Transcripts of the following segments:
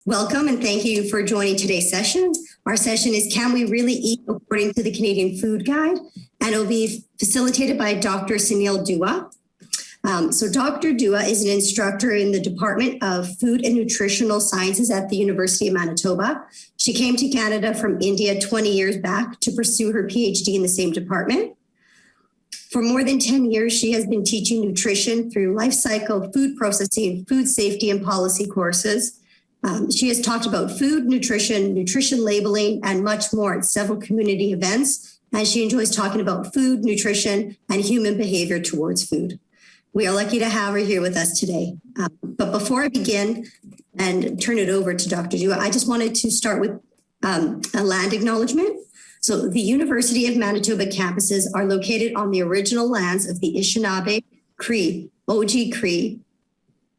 Welcome and thank you for joining today's session. Our session is Can We Really Eat According to the Canadian Food Guide? And it will be facilitated by Dr. Snehil Dua. So Dr. Dua is an instructor in the Department of Food and Nutritional Sciences at the University of Manitoba. She came to Canada from India 20 years back to pursue her PhD in the same department. For more than 10 years, she has been teaching nutrition through life cycle, food processing, food safety, and policy courses. She has talked about food, nutrition labeling, and much more at several community events. And she enjoys talking about food, nutrition, and human behavior towards food. We are lucky to have her here with us today. But before I begin and turn it over to Dr. Dua, I just wanted to start with a land acknowledgement. So the University of Manitoba campuses are located on the original lands of the Anishinaabe, Cree, Oji Cree,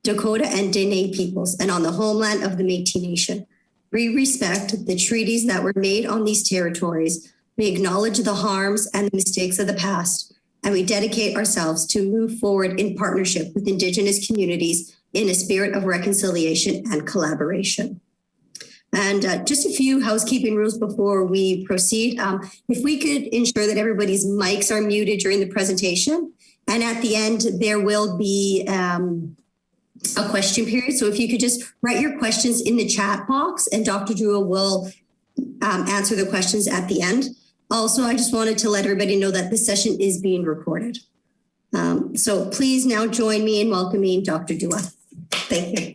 Dakota, and Dene peoples, and on the homeland of the Métis Nation. We respect the treaties that were made on these territories. We acknowledge the harms and the mistakes of the past, and we dedicate ourselves to move forward in partnership with Indigenous communities in a spirit of reconciliation and collaboration. And just a few housekeeping rules before we proceed. If we could ensure that everybody's mics are muted during the presentation, and at the end, there will be a question period. So if you could just write your questions in the chat box and Dr. Dua will answer the questions at the end. Also, I just wanted to let everybody know that this session is being recorded. So please now join me in welcoming Dr. Dua. Thank you.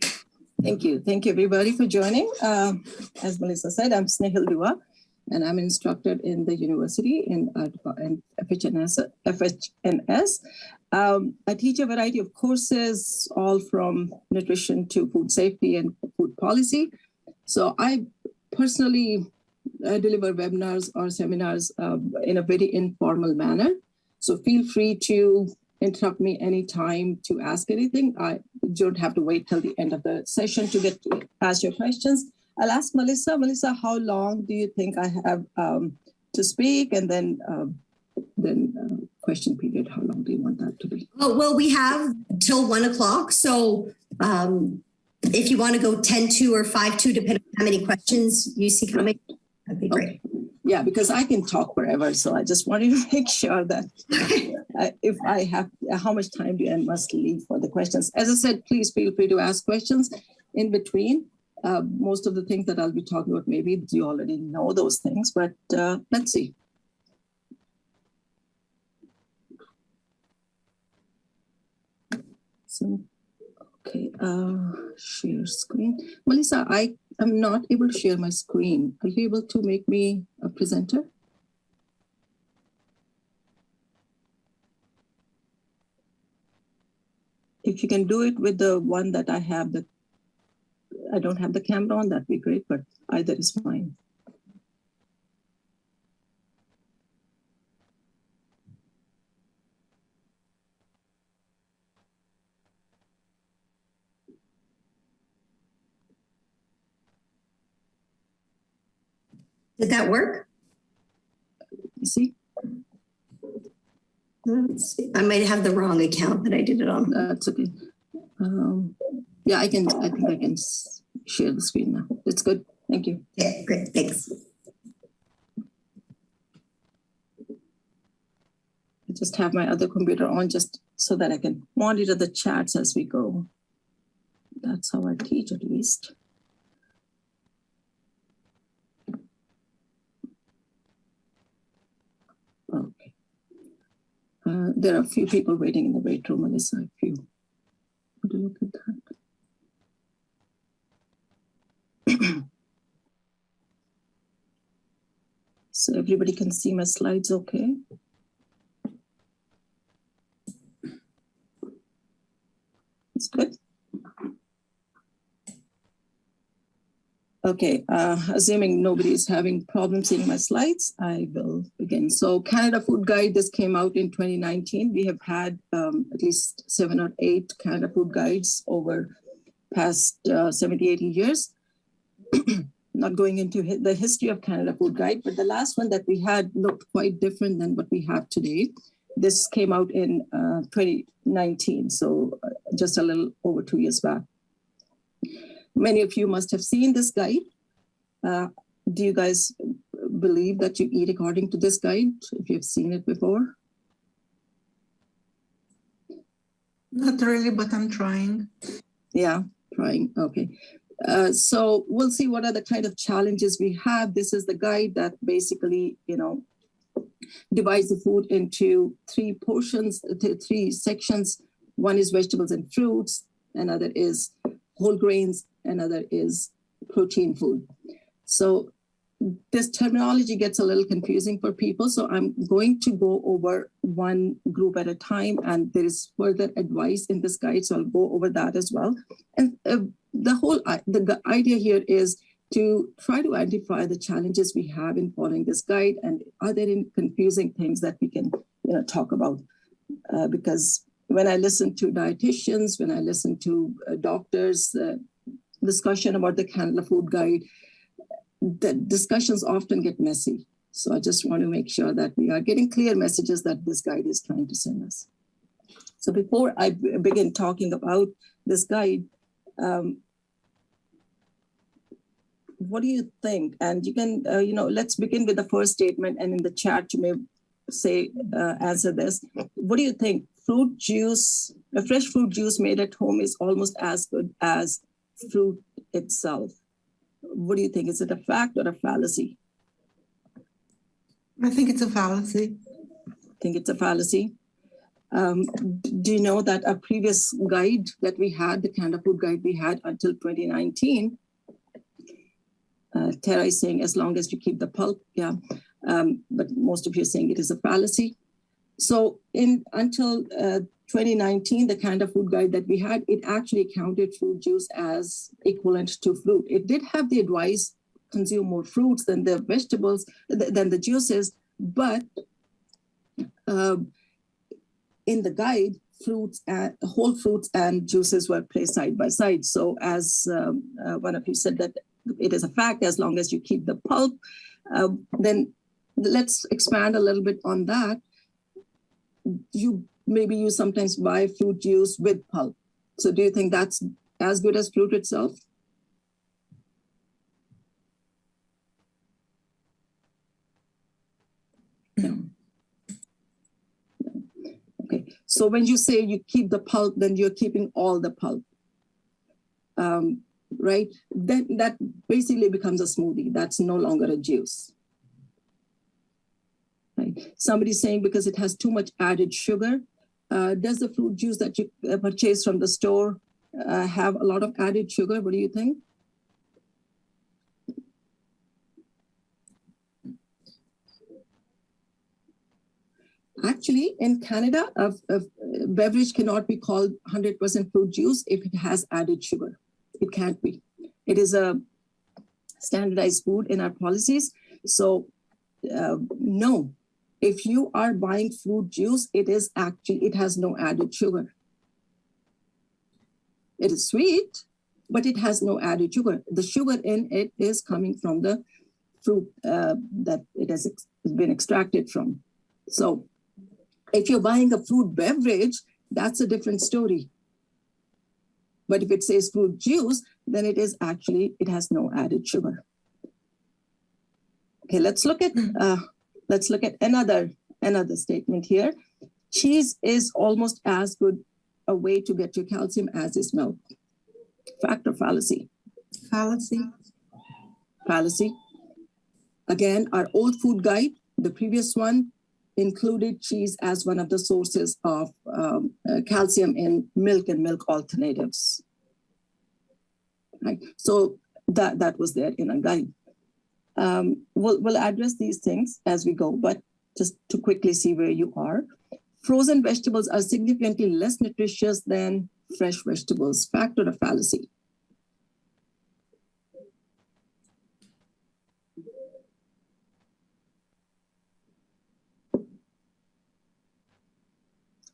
Thank you. Thank you, everybody, for joining. As Melissa said, I'm Snehil Dua, and I'm an instructor in the university in FHNS. I teach a variety of courses, all from nutrition to food safety and food policy. So I personally deliver webinars or seminars in a very informal manner. So feel free to interrupt me anytime to ask anything. I don't have to wait till the end of the session to get to ask your questions. I'll ask Melissa. Melissa, how long do you think I have to speak? And then question period, how long do you want that to be? Oh, well, we have till 1 o'clock. So if you want to go 10-2 or 5-2, depending on how many questions you see coming, that'd be great. Okay. Yeah, because I can talk forever. So I just wanted to make sure that if I have, how much time do I must leave for the questions? As I said, please feel free to ask questions in between. Most of the things that I'll be talking about, maybe you already know those things, but let's see. So, okay, share screen. Melissa, I am not able to share my screen. Are you able to make me a presenter? If you can do it with the one that I have, that I don't have the camera on, that'd be great, but either is fine. Did that work? See? Let's see. I might have the wrong account that I did it on. That's okay. Yeah, I think I can share the screen now. It's good. Thank you. Yeah, great. Thanks. I just have my other computer on just so that I can monitor the chats as we go. That's how I teach, at least. Okay. There are a few people waiting in the wait room, Melissa, if you want to look at that. So everybody can see my slides okay? It's good. Okay, assuming nobody is having problems seeing my slides, I will begin. So Canada Food Guide, this came out in 2019. We have had at least 7 or 8 Canada Food Guides over past 70, 80 years. Not going into the history of Canada Food Guide, but the last one that we had looked quite different than what we have today. This came out in 2019, so just a little over 2 years back. Many of you must have seen this guide. Do you guys believe that you eat according to this guide, if you've seen it before? Not really, but I'm trying. Yeah, trying. Okay. So we'll see what are the kind of challenges we have. This is the guide that basically, divides the food into three portions, three sections. One is vegetables and fruits, another is whole grains, another is protein food. So this terminology gets a little confusing for people. So I'm going to go over one group at a time, and there is further advice in this guide. So I'll go over that as well. And the idea here is to try to identify the challenges we have in following this guide, and are there any confusing things that we can talk about? Because when I listen to dietitians, when I listen to doctors, discussion about the Canada Food Guide, the discussions often get messy. So I just want to make sure that we are getting clear messages that this guide is trying to send us. So before I begin talking about this guide, what do you think? And you can, let's begin with the first statement, and in the chat you may say, answer this. What do you think? Fruit juice, a fresh fruit juice made at home is almost as good as fruit itself. What do you think? Is it a fact or a fallacy? I think it's a fallacy. I think it's a fallacy. Do you know that a previous guide that we had, the Canada Food Guide we had until 2019, Tara is saying as long as you keep the pulp, yeah. But most of you are saying it is a fallacy. So until 2019, the Canada Food Guide that we had, it actually counted fruit juice as equivalent to fruit. It did have the advice, consume more fruits than the vegetables, than the juices, but in the guide, whole fruits and juices were placed side by side. So as one of you said that it is a fact as long as you keep the pulp, then let's expand a little bit on that. Maybe you sometimes buy fruit juice with pulp. So do you think that's as good as fruit itself? No. Okay, so when you say you keep the pulp, then you're keeping all the pulp, right? Then that basically becomes a smoothie. That's no longer a juice. Right. Somebody's saying because it has too much added sugar. Does the fruit juice that you purchase from the store have a lot of added sugar? What do you think? Actually, in Canada, a beverage cannot be called 100% fruit juice if it has added sugar. It can't be. It is a standardized food in our policies. So no. If you are buying fruit juice, it has no added sugar. It is sweet, but it has no added sugar. The sugar in it is coming from the fruit that it has been extracted from. So if you're buying a fruit beverage, that's a different story. But if it says fruit juice, then it has no added sugar. Okay, let's look at another statement here. Cheese is almost as good a way to get your calcium as is milk. Fact or fallacy? Fallacy. Fallacy. Again, our old food guide, the previous one, included cheese as one of the sources of calcium in milk and milk alternatives. Right. So that was there in our guide. We'll address these things as we go, but just to quickly see where you are. Frozen vegetables are significantly less nutritious than fresh vegetables. Fact or a fallacy?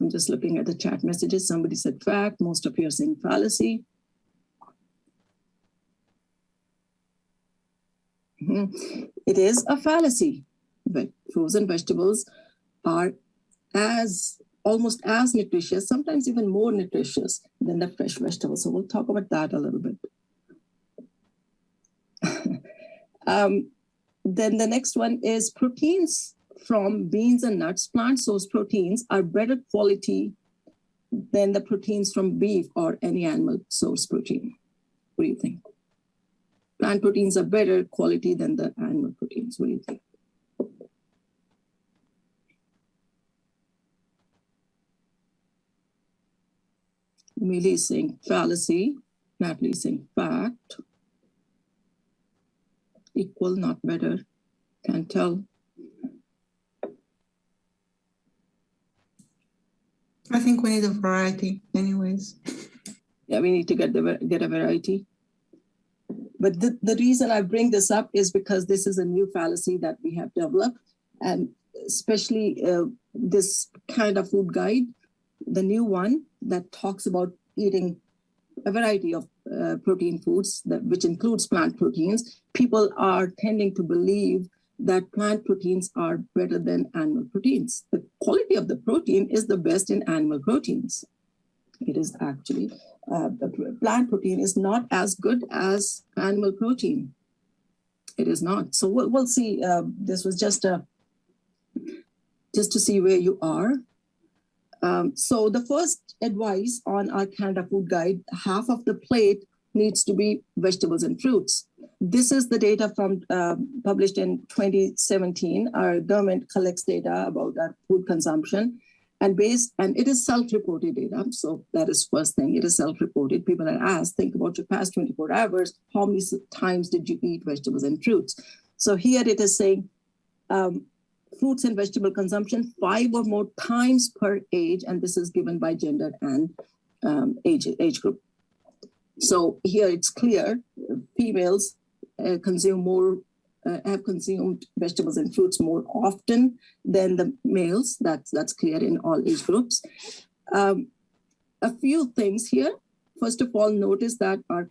I'm just looking at the chat messages. Somebody said fact. Most of you are saying fallacy. It is a fallacy, but frozen vegetables are almost as nutritious, sometimes even more nutritious than the fresh vegetables. So we'll talk about that a little bit. Then the next one is proteins from beans and nuts. Plant source proteins are better quality than the proteins from beef or any animal source protein. What do you think? Plant proteins are better quality than the animal proteins. What do you think? Millie is saying fallacy. Natalie is saying fact. Equal, not better. Can't tell. I think we need a variety anyways. Yeah, we need to get a variety. But the reason I bring this up is because this is a new fallacy that we have developed, and especially this kind of food guide, the new one that talks about eating a variety of protein foods, which includes plant proteins. People are tending to believe that plant proteins are better than animal proteins. The quality of the protein is the best in animal proteins. It is actually, plant protein is not as good as animal protein. It is not. So we'll see. This was just to see where you are. So the first advice on our Canada Food Guide, half of the plate needs to be vegetables and fruits. This is the data from published in 2017. Our government collects data about our food consumption, and it is self-reported data. So that is first thing. It is self-reported. People are asked, think about your past 24 hours. How many times did you eat vegetables and fruits? So here it is saying fruits and vegetable consumption 5 or more times per age, and this is given by gender and age group. So here it's clear, females consume more, have consumed vegetables and fruits more often than the males. That's clear in all age groups. A few things here. First of all, notice that our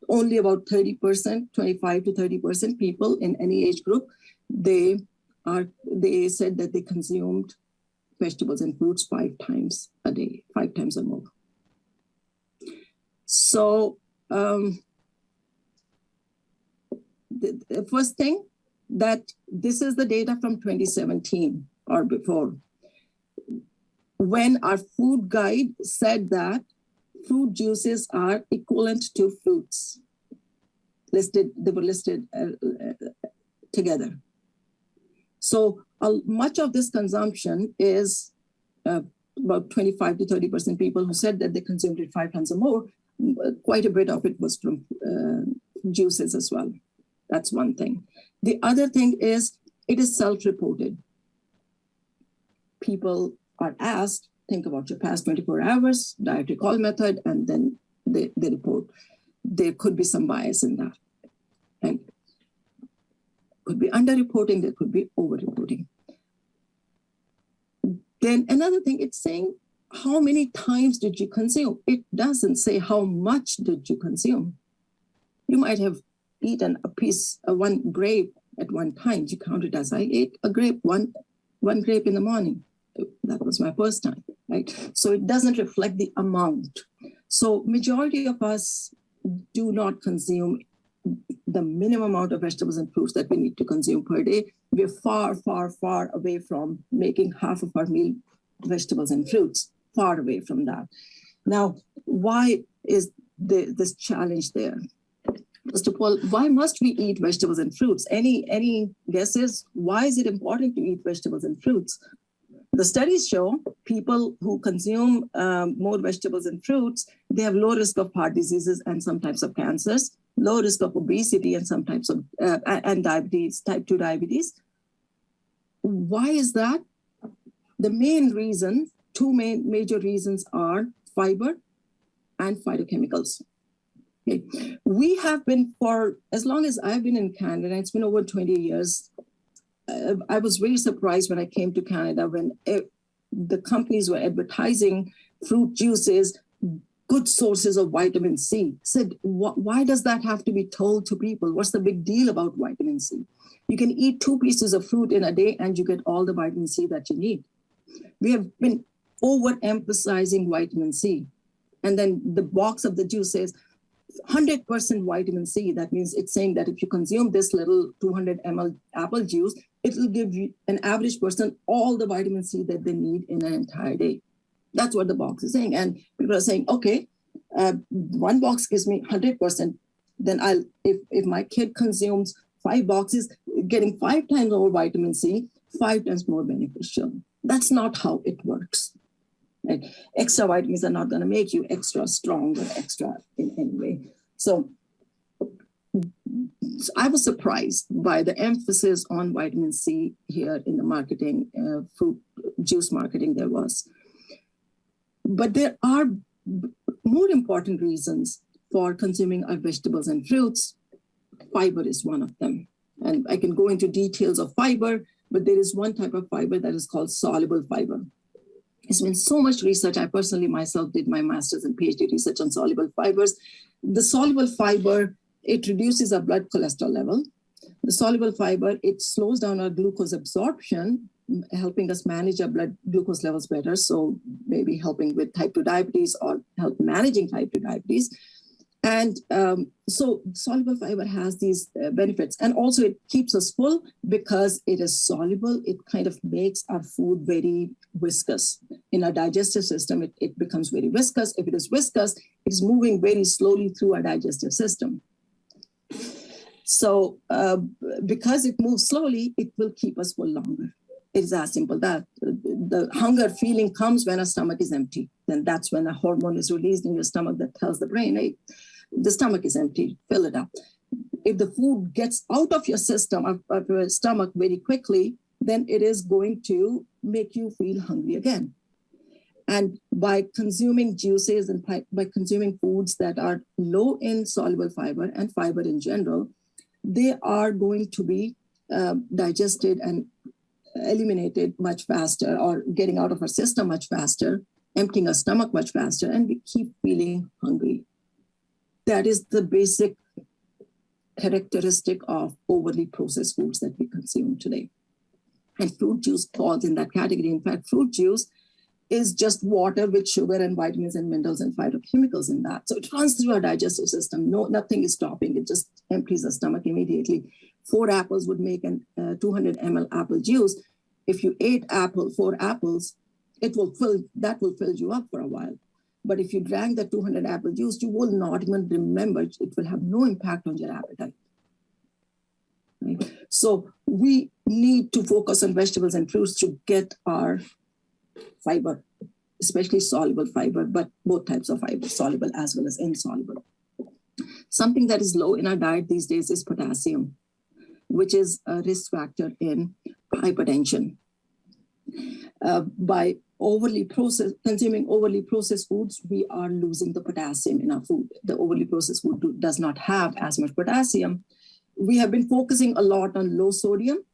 only about 30%, 25 to 30% people in any age group, they said that they consumed vegetables and fruits 5 times a day, 5 times or more. So the first thing, that this is the data from 2017 or before, when our food guide said that fruit juices are equivalent to fruits. They were listed together. So much of this consumption is about 25 to 30% people who said that they consumed it 5 times or more. Quite a bit of it was from juices as well. That's one thing. The other thing is it is self-reported. People are asked, think about your past 24 hours, diet recall method, and then they report. There could be some bias in that. And could be underreporting, there could be overreporting. Then another thing, it's saying, how many times did you consume? It doesn't say how much did you consume. You might have eaten one grape at one time. You count it as I ate a grape, one grape in the morning. That was my first time, right? So it doesn't reflect the amount. So majority of us do not consume the minimum amount of vegetables and fruits that we need to consume per day. We're far, far, far away from making half of our meal vegetables and fruits, far away from that. Now, why is this challenge there? First of all, why must we eat vegetables and fruits? Any guesses? Why is it important to eat vegetables and fruits? The studies show people who consume more vegetables and fruits, they have low risk of heart diseases and some types of cancers, low risk of obesity and some types of and diabetes, type 2 diabetes. Why is that? The main reason, two major reasons are fiber and phytochemicals. Okay. We have been, for as long as I've been in Canada, it's been over 20 years, I was very surprised when I came to Canada when the companies were advertising fruit juices, good sources of vitamin C. Said, why does that have to be told to people? What's the big deal about vitamin C? You can eat 2 pieces of fruit in a day and you get all the vitamin C that you need. We have been overemphasizing vitamin C. And then the box of the juice says 100% vitamin C. That means it's saying that if you consume this little 200 ml apple juice, it will give you an average person all the vitamin C that they need in an entire day. That's what the box is saying. And people are saying, okay, one box gives me 100%. Then if my kid consumes 5 boxes, getting 5 times more vitamin C, 5 times more beneficial. That's not how it works. Right? Extra vitamins are not going to make you extra strong or extra in any way. So I was surprised by the emphasis on vitamin C here in the marketing, fruit juice marketing there was. But there are more important reasons for consuming our vegetables and fruits. Fiber is one of them. And I can go into details of fiber, but there is one type of fiber that is called soluble fiber. There's been so much research. I personally myself did my master's and PhD research on soluble fibers. The soluble fiber, it reduces our blood cholesterol level. The soluble fiber, it slows down our glucose absorption, helping us manage our blood glucose levels better. So maybe helping with type 2 diabetes or help managing type 2 diabetes. And so soluble fiber has these benefits. And also it keeps us full because it is soluble. It kind of makes our food very viscous. In our digestive system, it becomes very viscous. If it is viscous, it's moving very slowly through our digestive system. So because it moves slowly, it will keep us full longer. It's as simple that the hunger feeling comes when our stomach is empty. Then that's when a hormone is released in your stomach that tells the brain, hey, the stomach is empty, fill it up. If the food gets out of your system, of your stomach very quickly, then it is going to make you feel hungry again. And by consuming juices and by consuming foods that are low in soluble fiber and fiber in general, they are going to be digested and eliminated much faster, or getting out of our system much faster, emptying our stomach much faster, and we keep feeling hungry. That is the basic characteristic of overly processed foods that we consume today. And fruit juice falls in that category. In fact, fruit juice is just water with sugar and vitamins and minerals and phytochemicals in that. So it runs through our digestive system. Nothing is stopping. It just empties the stomach immediately. 4 apples would make an 200 ml apple juice. If you ate 4 apples, that will fill you up for a while. But if you drank the 200 apple juice, you will not even remember. It will have no impact on your appetite. Right? So we need to focus on vegetables and fruits to get our fiber, especially soluble fiber, but both types of fiber, soluble as well as insoluble. Something that is low in our diet these days is potassium, which is a risk factor in hypertension. By consuming overly processed foods, we are losing the potassium in our food. The overly processed food does not have as much potassium. We have been focusing a lot on low sodium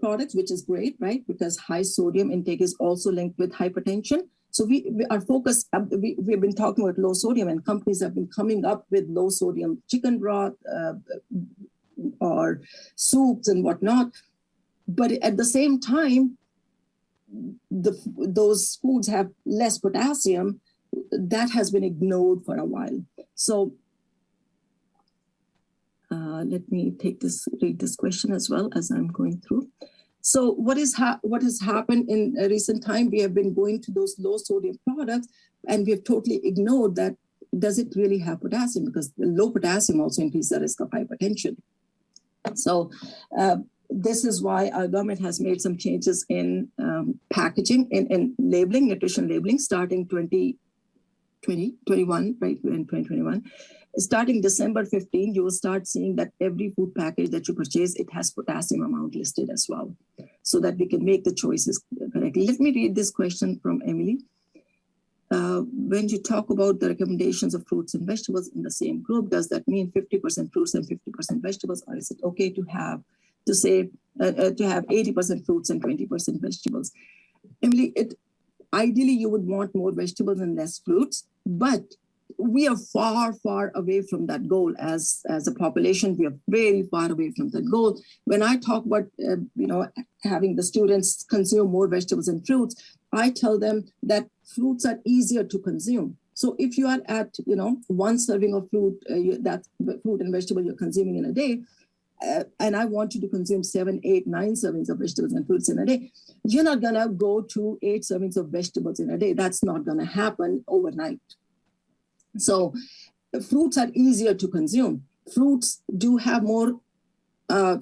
products, which is great, right? Because high sodium intake is also linked with hypertension. So our focus, we've been talking about low sodium, and companies have been coming up with low sodium chicken broth or soups and whatnot. But at the same time, those foods have less potassium. That has been ignored for a while. So let me read this question as well as I'm going through. So what has happened in a recent time? We have been going to those low sodium products, and we have totally ignored that. Does it really have potassium? Because the low potassium also increases the risk of hypertension. So this is why our government has made some changes in packaging, in labeling, nutrition labeling, starting 2021, right, in 2021. Starting December 15, you will start seeing that every food package that you purchase, it has potassium amount listed as well, so that we can make the choices correctly. Let me read this question from Emily. When you talk about the recommendations of fruits and vegetables in the same group, does that mean 50% fruits and 50% vegetables, or is it okay to have 80% fruits and 20% vegetables? Emily, ideally you would want more vegetables and less fruits, but we are far, far away from that goal as a population. We are very far away from that goal. When I talk about, having the students consume more vegetables and fruits, I tell them that fruits are easier to consume. So if you are at, one serving of fruit, that fruit and vegetable you're consuming in a day, and I want you to consume 7, 8, 9 servings of vegetables and fruits in a day, you're not going to go to 8 servings of vegetables in a day. That's not going to happen overnight. So fruits are easier to consume. Fruits do have more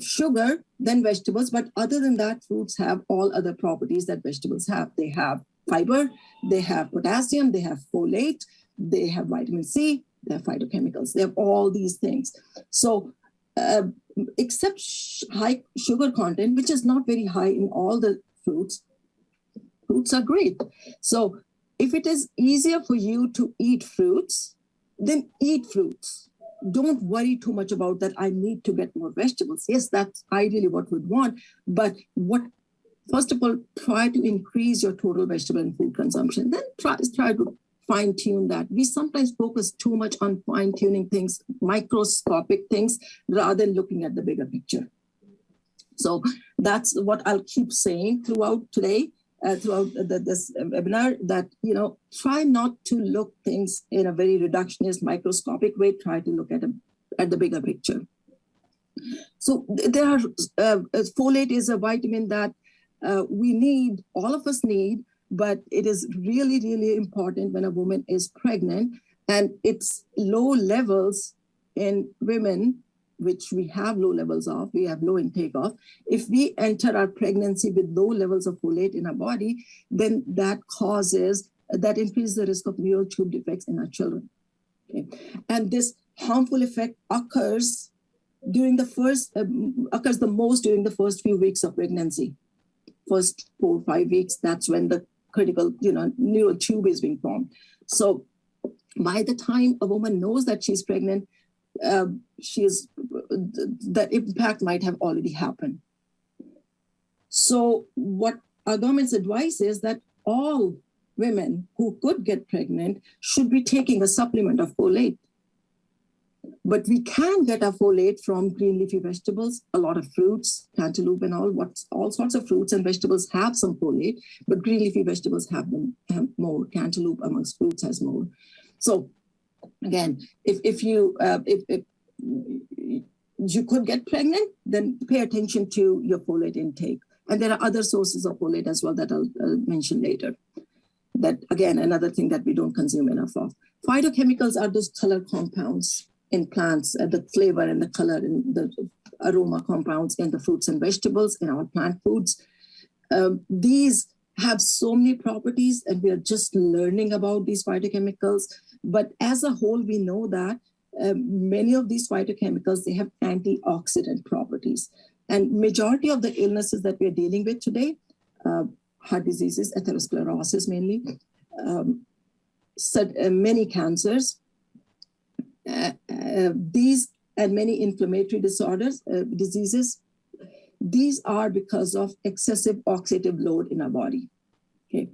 sugar than vegetables, but other than that, fruits have all other properties that vegetables have. They have fiber, they have potassium, they have folate, they have vitamin C, they have phytochemicals, they have all these things. So except high sugar content, which is not very high in all the fruits are great. So if it is easier for you to eat fruits, then eat fruits. Don't worry too much about that. I need to get more vegetables. Yes, that's ideally what we'd want. But first of all, try to increase your total vegetable and food consumption. Then try to fine tune that. We sometimes focus too much on fine tuning things, microscopic things, rather than looking at the bigger picture. So that's what I'll keep saying throughout today. Throughout this webinar, that try not to look things in a very reductionist, microscopic way. Try to look at the bigger picture. So there are folate is a vitamin that we need, all of us need, but it is really, really important when a woman is pregnant, and it's low levels in women, which we have low levels of, we have low intake of. If we enter our pregnancy with low levels of folate in our body, then that increases the risk of neural tube defects in our children. Okay? And this harmful effect occurs occurs the most during the first few weeks of pregnancy. First 4 or 5 weeks, that's when the critical, neural tube is being formed. So by the time a woman knows that she's pregnant, the impact might have already happened. So what our government's advice is that all women who could get pregnant should be taking a supplement of folate. But we can get our folate from green leafy vegetables, a lot of fruits, cantaloupe and all sorts of fruits and vegetables have some folate, but green leafy vegetables have more. Cantaloupe amongst fruits has more. So again, if you could get pregnant, then pay attention to your folate intake. And there are other sources of folate as well that I'll mention later. That, again, another thing that we don't consume enough of. Phytochemicals are those color compounds in plants, the flavor and the color and the aroma compounds in the fruits and vegetables, in our plant foods. These have so many properties, and we are just learning about these phytochemicals. But as a whole, we know that many of these phytochemicals, they have antioxidant properties. And majority of the illnesses that we are dealing with today, heart diseases, atherosclerosis mainly, many cancers, these and many inflammatory diseases, these are because of excessive oxidative load in our body. Okay,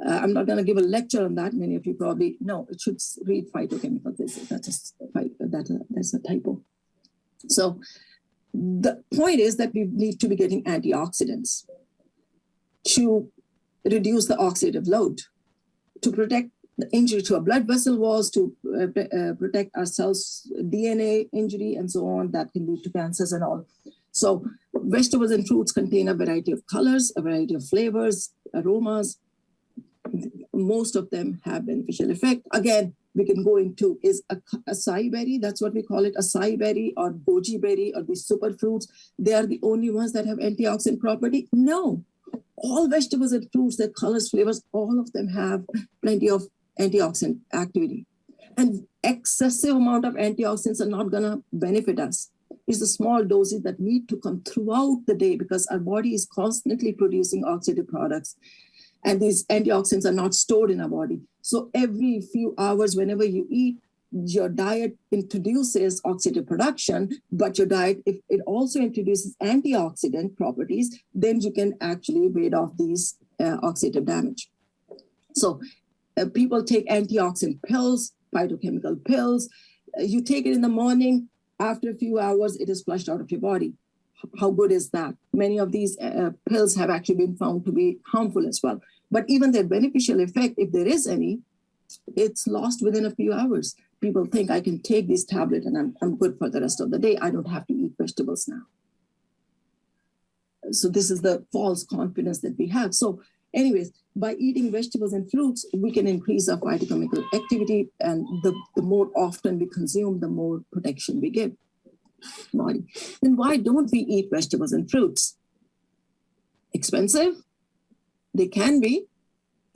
I'm not going to give a lecture on that. Many of you probably know. It should read phytochemicals. That's a typo. So the point is that we need to be getting antioxidants to reduce the oxidative load, to protect the injury to our blood vessel walls, to protect our cells, DNA injury, and so on, that can lead to cancers and all. So vegetables and fruits contain a variety of colors, a variety of flavors, aromas. Most of them have beneficial effect. Again, we can go into is acai berry, that's what we call it, acai berry or goji berry or these superfruits. They are the only ones that have antioxidant property? No. All vegetables and fruits, their colors, flavors, all of them have plenty of antioxidant activity. And excessive amount of antioxidants are not going to benefit us. It's the small doses that need to come throughout the day, because our body is constantly producing oxidative products. And these antioxidants are not stored in our body. So every few hours, whenever you eat, your diet introduces oxidative production, but your diet, if it also introduces antioxidant properties, then you can actually ward off these oxidative damage. So people take antioxidant pills, phytochemical pills. You take it in the morning, after a few hours, it is flushed out of your body. How good is that? Many of these pills have actually been found to be harmful as well. But even their beneficial effect, if there is any, it's lost within a few hours. People think I can take this tablet and I'm good for the rest of the day. I don't have to eat vegetables now. So this is the false confidence that we have. So anyways, by eating vegetables and fruits, we can increase our phytochemical activity, and the more often we consume, the more protection we give body. Then why don't we eat vegetables and fruits? Expensive? They can be,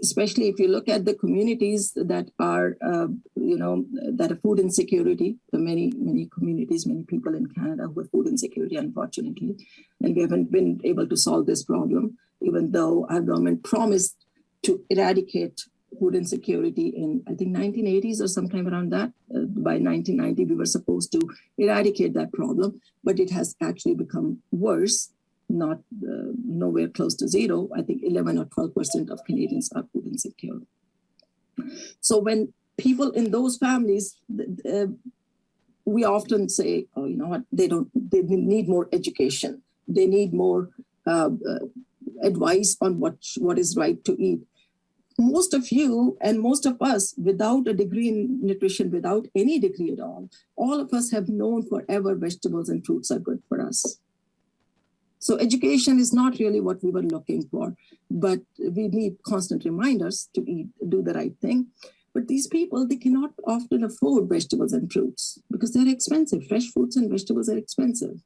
especially if you look at the communities that are, that are food insecurity. There are many communities, many people in Canada who have food insecurity, unfortunately, and we haven't been able to solve this problem, even though our government promised to eradicate food insecurity in, I think, 1980s or sometime around that. By 1990, we were supposed to eradicate that problem, but it has actually become worse. Not nowhere close to zero. I think 11 or 12% of Canadians are food insecure. So when people in those families, we often say, oh, you know what, they need more education. They need more advice on what is right to eat. Most of you and most of us, without a degree in nutrition, without any degree at all of us have known forever vegetables and fruits are good for us. So education is not really what we were looking for, but we need constant reminders to do the right thing. But these people, they cannot often afford vegetables and fruits because they're expensive. Fresh fruits and vegetables are expensive.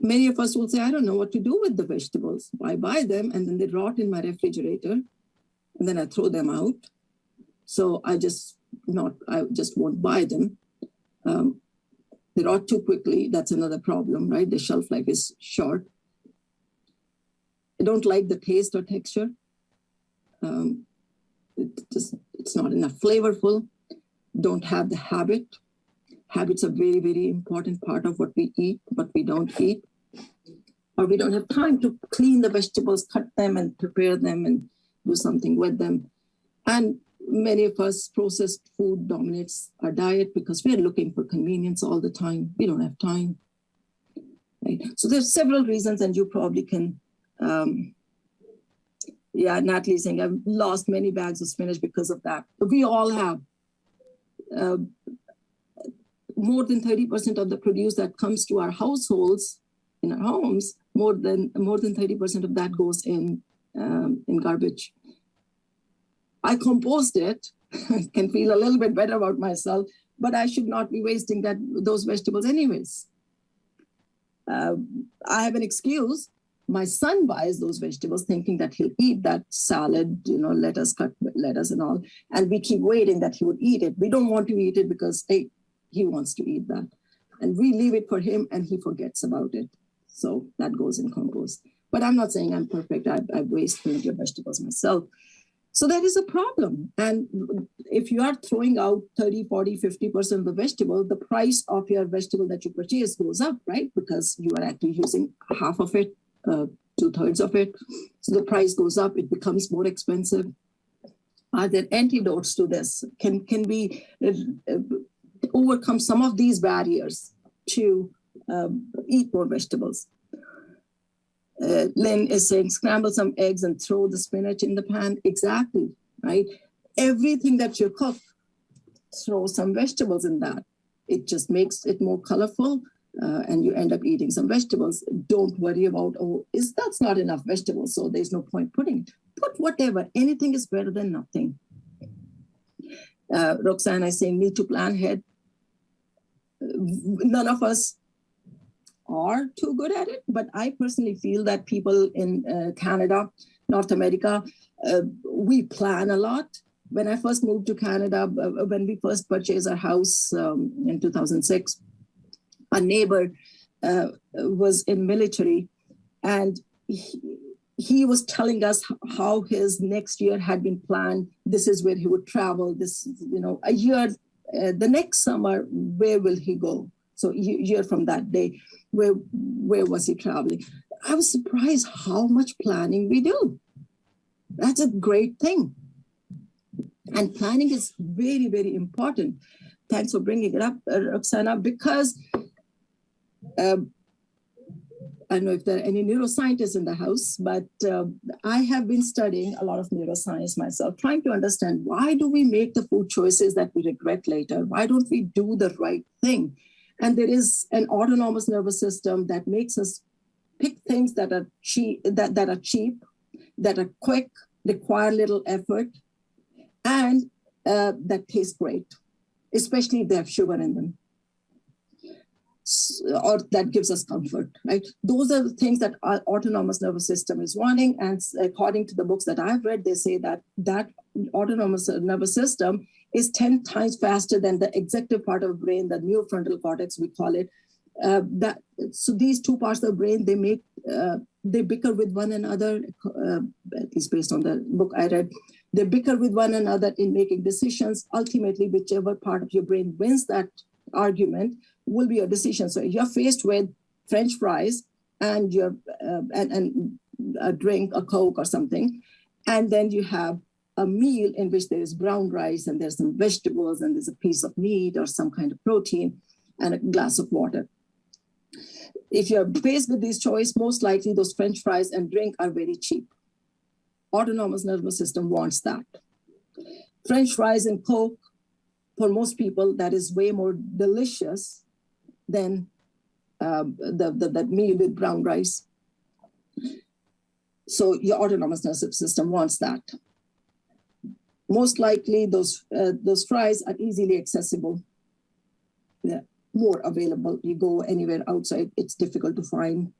Many of us will say, I don't know what to do with the vegetables. I buy them and then they rot in my refrigerator and then I throw them out. So I just won't buy them. They rot too quickly. That's another problem, right? The shelf life is short. I don't like the taste or texture. It's not enough flavorful. Don't have the habit. Habits are very, very important part of what we eat, what we don't eat. Or we don't have time to clean the vegetables, cut them and prepare them and do something with them. And many of us, processed food dominates our diet because we're looking for convenience all the time. We don't have time. Right? So there's several reasons, and you probably can, Natalie's saying, I've lost many bags of spinach because of that. We all have. More than 30% of the produce that comes to our households, in our homes, more than 30% of that goes in garbage. I compost it, can feel a little bit better about myself, but I should not be wasting those vegetables anyways. I have an excuse. My son buys those vegetables thinking that he'll eat that salad, lettuce, cut lettuce and all, and we keep waiting that he would eat it. We don't want to eat it because, hey, he wants to eat that. And we leave it for him and he forgets about it. So that goes in compost. But I'm not saying I'm perfect. I waste plenty of vegetables myself. So that is a problem. And if you are throwing out 30, 40, 50% of the vegetable, the price of your vegetable that you purchase goes up, right? Because you are actually using half of it, 2/3 of it. So the price goes up, it becomes more expensive. Are there antidotes to this? Can we overcome some of these barriers to eat more vegetables? Lynn is saying, scramble some eggs and throw the spinach in the pan. Exactly, right? Everything that you cook, throw some vegetables in that. It just makes it more colorful and you end up eating some vegetables. Don't worry about, that's not enough vegetables, so there's no point putting it. Put whatever. Anything is better than nothing. Roxanne is saying, need to plan ahead. None of us are too good at it, but I personally feel that people in Canada, North America, we plan a lot. When I first moved to Canada, when we first purchased our house in 2006, a neighbor was in military, and he was telling us how his next year had been planned. This is where he would travel. This, a year, the next summer, where will he go? So a year from that day, where was he traveling? I was surprised how much planning we do. That's a great thing. And planning is very, very important. Thanks for bringing it up, Roxana, because I don't know if there are any neuroscientists in the house, but I have been studying a lot of neuroscience myself, trying to understand why do we make the food choices that we regret later? Why don't we do the right thing? And there is an autonomous nervous system that makes us pick things that are cheap, that are quick, require little effort, and that taste great, especially if they have sugar in them, or that gives us comfort, right? Those are the things that our autonomous nervous system is wanting. And according to the books that I've read, they say that that autonomous nervous system is 10 times faster than the executive part of the brain, the neurofrontal cortex, we call it. So these two parts of the brain, they bicker with one another, at least based on the book I read. They bicker with one another in making decisions. Ultimately, whichever part of your brain wins that argument will be a decision. So you're faced with French fries and and a drink, a Coke or something, and then you have a meal in which there is brown rice and there's some vegetables and there's a piece of meat or some kind of protein and a glass of water. If you're faced with this choice, most likely those French fries and drink are very cheap. Autonomous nervous system wants that. French fries and Coke, for most people, that is way more delicious than the meal with brown rice. So your autonomous nervous system wants that. Most likely, those fries are easily accessible. They're more available. You go anywhere outside, it's difficult to find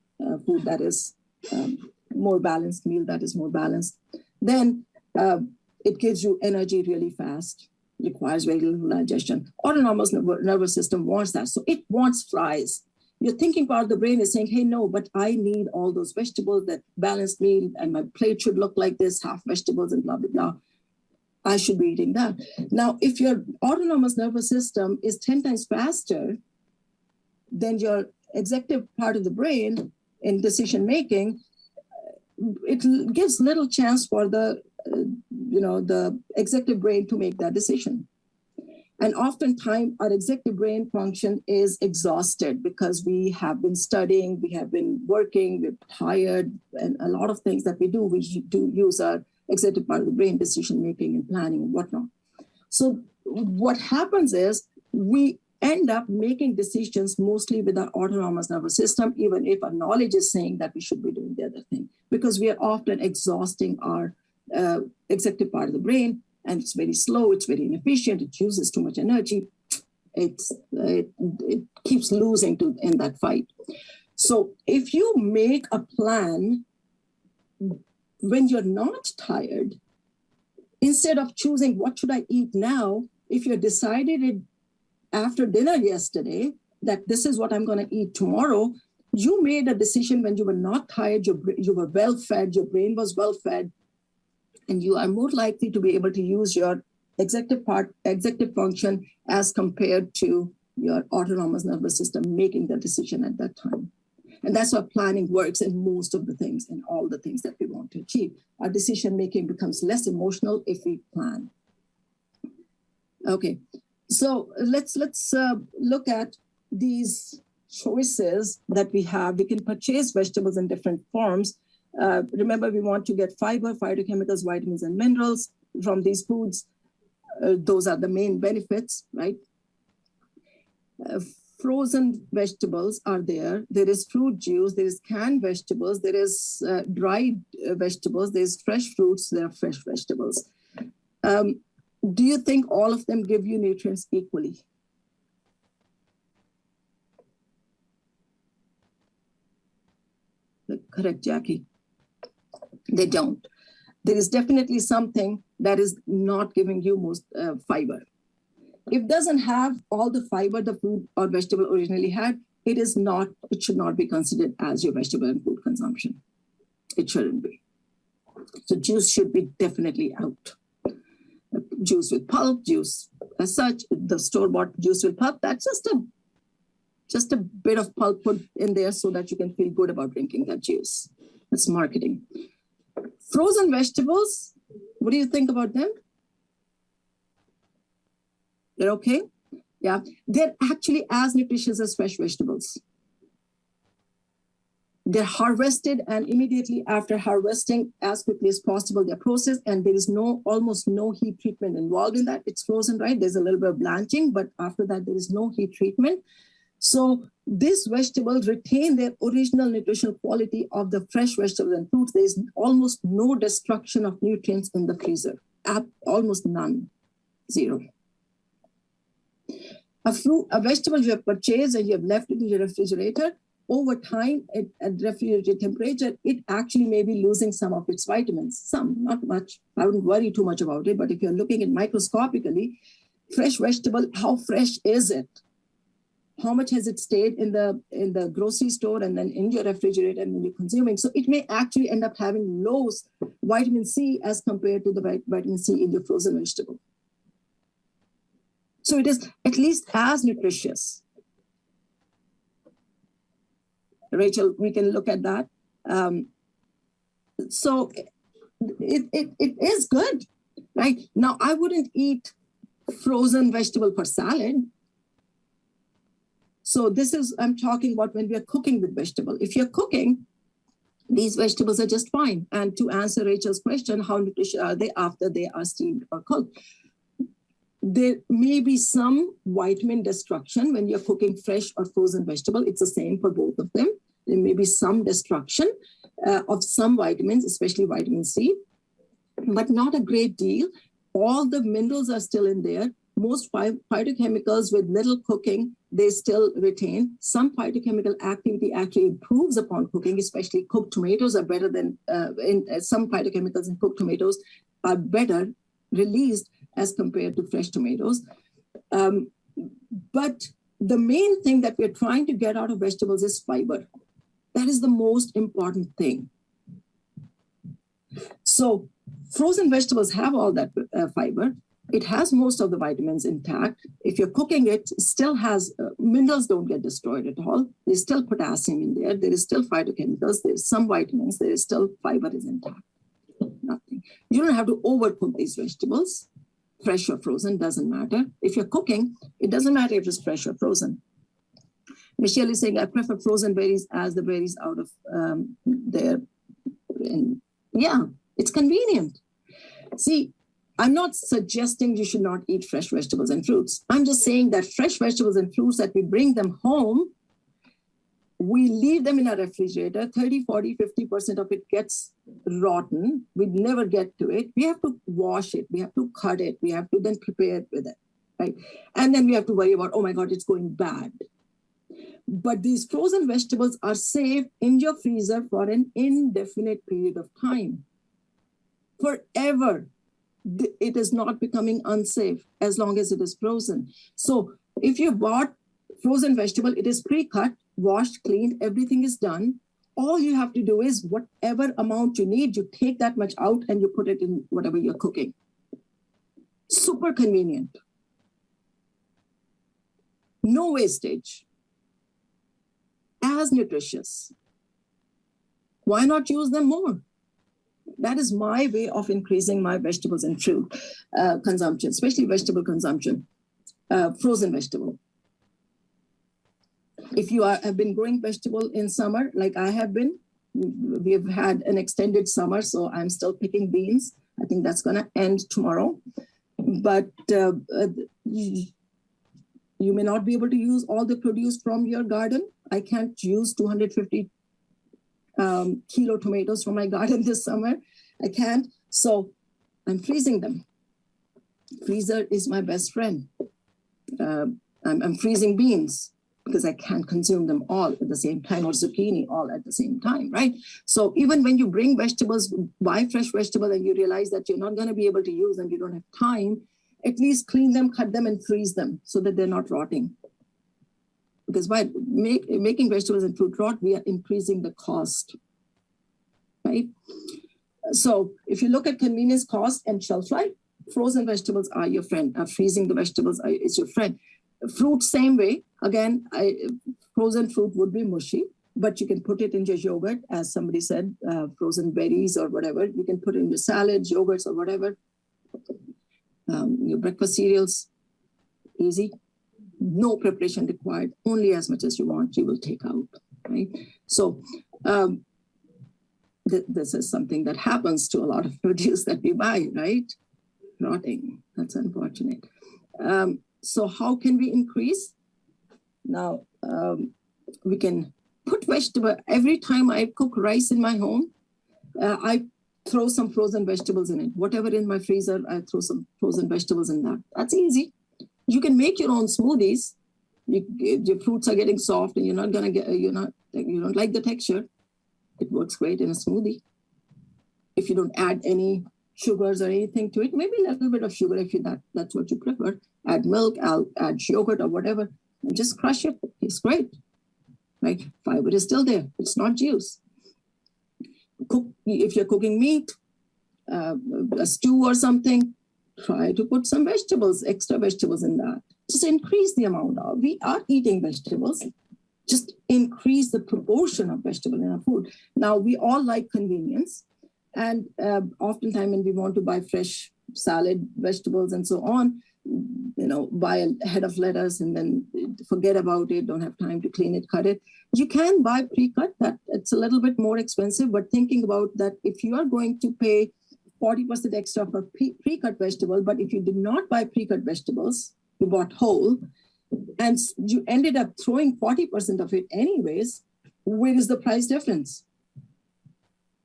food that is more balanced, meal that is more balanced. Then it gives you energy really fast. Requires very little digestion. Autonomous nervous system wants that. So it wants fries. Your thinking part of the brain is saying, hey, no, but I need all those vegetables, that balanced meal, and my plate should look like this, half vegetables and blah, blah, blah. I should be eating that. Now, if your autonomous nervous system is 10 times faster than your executive part of the brain in decision making, it gives little chance for the executive brain to make that decision. And oftentimes our executive brain function is exhausted because we have been studying, we have been working, we're tired, and a lot of things that we do use our executive part of the brain, decision making and planning and whatnot. So what happens is we end up making decisions mostly with our autonomous nervous system, even if our knowledge is saying that we should be doing the other thing, because we are often exhausting our executive part of the brain, and it's very slow, it's very inefficient, it uses too much energy, it keeps losing in that fight. So if you make a plan when you're not tired, instead of choosing what should I eat now, if you decided it after dinner yesterday that this is what I'm going to eat tomorrow, you made a decision when you were not tired, you were well fed, your brain was well fed, and you are more likely to be able to use your executive function as compared to your autonomous nervous system making the decision at that time. And that's why planning works in most of the things and all the things that we want to achieve. Our decision making becomes less emotional if we plan. Okay, so let's look at these choices that we have. We can purchase vegetables in different forms. Remember, we want to get fiber, phytochemicals, vitamins, and minerals from these foods. Those are the main benefits, right? Frozen vegetables are there. There is fruit juice, there is canned vegetables, there is dried vegetables, there's fresh fruits, there are fresh vegetables. Do you think all of them give you nutrients equally? Correct, Jackie. They don't. There is definitely something that is not giving you most fiber. If it doesn't have all the fiber the food or vegetable originally had, it should not be considered as your vegetable and food consumption. It shouldn't be. So juice should be definitely out. Juice with pulp, juice as such, the store-bought juice with pulp, that's just a bit of pulp put in there so that you can feel good about drinking that juice. That's marketing. Frozen vegetables, what do you think about them? They're okay? Yeah, they're actually as nutritious as fresh vegetables. They're harvested, and immediately after harvesting, as quickly as possible, they're processed, and there is almost no heat treatment involved in that. It's frozen, right? There's a little bit of blanching, but after that, there is no heat treatment. So these vegetables retain their original nutritional quality of the fresh vegetables and fruits. There is almost no destruction of nutrients in the freezer, almost none, zero. A vegetable you have purchased and you have left it in your refrigerator, over time at refrigerator temperature, it actually may be losing some of its vitamins, some, not much. I wouldn't worry too much about it, but if you're looking at microscopically, fresh vegetable, how fresh is it? How much has it stayed in the grocery store and then in your refrigerator and when you're consuming? So it may actually end up having low vitamin C as compared to the vitamin C in your frozen vegetable. So it is at least as nutritious. Rachel, we can look at that. So it is good, right? Now, I wouldn't eat frozen vegetable for salad. So this is, I'm talking about when we are cooking with vegetable. If you're cooking, these vegetables are just fine. And to answer Rachel's question, how nutritious are they after they are steamed or cooked? There may be some vitamin destruction when you're cooking fresh or frozen vegetable. It's the same for both of them. There may be some destruction of some vitamins, especially vitamin C, but not a great deal. All the minerals are still in there. Most phytochemicals with little cooking, they still retain. Some phytochemical activity actually improves upon cooking, especially cooked tomatoes are better than, some phytochemicals in cooked tomatoes are better released as compared to fresh tomatoes. But the main thing that we're trying to get out of vegetables is fiber. That is the most important thing. So frozen vegetables have all that fiber. It has most of the vitamins intact. If you're cooking it, it still has, minerals don't get destroyed at all. There's still potassium in there. There is still phytochemicals. There's some vitamins. There is still fiber is intact. Nothing. You don't have to overcook these vegetables. Fresh or frozen, doesn't matter. If you're cooking, it doesn't matter if it's fresh or frozen. Michelle is saying, I prefer frozen berries as the berries out of there. And yeah, it's convenient. See, I'm not suggesting you should not eat fresh vegetables and fruits. I'm just saying that fresh vegetables and fruits that we bring them home, we leave them in our refrigerator, 30, 40, 50% of it gets rotten. We never get to it. We have to wash it. We have to cut it. We have to then prepare it with it, right? And then we have to worry about, oh my God, it's going bad. But these frozen vegetables are safe in your freezer for an indefinite period of time. Forever. It is not becoming unsafe as long as it is frozen. So if you bought frozen vegetable, it is pre-cut, washed, cleaned, everything is done. All you have to do is whatever amount you need, you take that much out and you put it in whatever you're cooking. Super convenient. No wastage. As nutritious. Why not use them more? That is my way of increasing my vegetables and fruit consumption, especially vegetable consumption, frozen vegetable. If you have been growing vegetable in summer, like I have been, we have had an extended summer, so I'm still picking beans. I think that's going to end tomorrow. But you may not be able to use all the produce from your garden. I can't use 250 kilo tomatoes from my garden this summer. I can't. So I'm freezing them. Freezer is my best friend. I'm freezing beans because I can't consume them all at the same time, or zucchini all at the same time, right? So even when you bring vegetables, buy fresh vegetable and you realize that you're not going to be able to use them, you don't have time, at least clean them, cut them and freeze them so that they're not rotting. Because by making vegetables and fruit rot, we are increasing the cost, right? So if you look at convenience, cost, and shelf life, frozen vegetables are your friend. Freezing the vegetables is your friend. Fruit, same way. Again, frozen fruit would be mushy, but you can put it in your yogurt, as somebody said, frozen berries or whatever. You can put it in your salads, yogurts, or whatever. Your breakfast cereals, easy. No preparation required. Only as much as you want, you will take out, right? So Um, this is something that happens to a lot of produce that we buy, right? Rotting. That's unfortunate. So how can we increase? Now, we can put vegetable. Every time I cook rice in my home, I throw some frozen vegetables in it. Whatever in my freezer, I throw some frozen vegetables in that. That's easy. You can make your own smoothies. Your fruits are getting soft, and you don't like the texture. It works great in a smoothie. If you don't add any sugars or anything to it, maybe a little bit of sugar if that's what you prefer. Add milk, add yogurt or whatever, and just crush it. It's great. Right? Fiber is still there. It's not juice. If you're cooking meat, a stew or something, try to put some vegetables, extra vegetables in that. Just increase the amount. We are eating vegetables. Just increase the proportion of vegetable in our food. Now, we all like convenience. And oftentimes when we want to buy fresh salad, vegetables, and so on, buy a head of lettuce and then forget about it, don't have time to clean it, cut it. You can buy pre-cut. That it's a little bit more expensive, but thinking about that, if you are going to pay 40% extra for pre-cut vegetable, but if you did not buy pre-cut vegetables, you bought whole, and you ended up throwing 40% of it anyways, where is the price difference?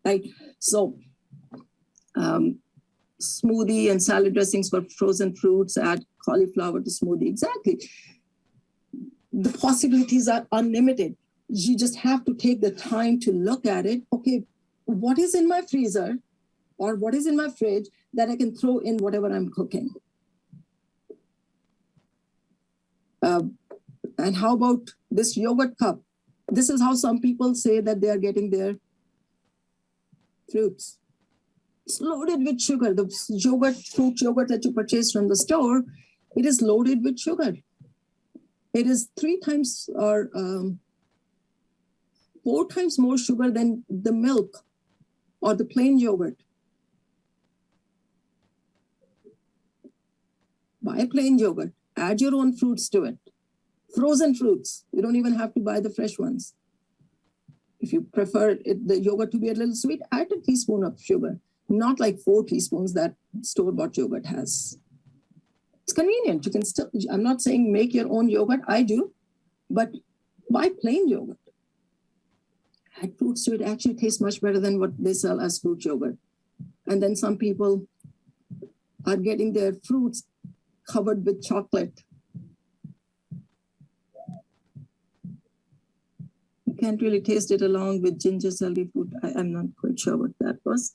Right? So smoothie and salad dressings for frozen fruits, add cauliflower to smoothie. Exactly. The possibilities are unlimited. You just have to take the time to look at it. Okay, what is in my freezer or what is in my fridge that I can throw in whatever I'm cooking? And how about this yogurt cup? This is how some people say that they are getting their fruits. It's loaded with sugar. The fruit yogurt that you purchase from the store, it is loaded with sugar. It is 3 times or 4 times more sugar than the milk or the plain yogurt. Buy plain yogurt. Add your own fruits to it. Frozen fruits. You don't even have to buy the fresh ones. If you prefer the yogurt to be a little sweet, add a teaspoon of sugar. Not like 4 teaspoons that store-bought yogurt has. It's convenient. You can still, I'm not saying make your own yogurt. I do. But buy plain yogurt. Add fruits to it. Actually tastes much better than what they sell as fruit yogurt. And then some people are getting their fruits covered with chocolate. You can't really taste it along with ginger celery fruit. I'm not quite sure what that was.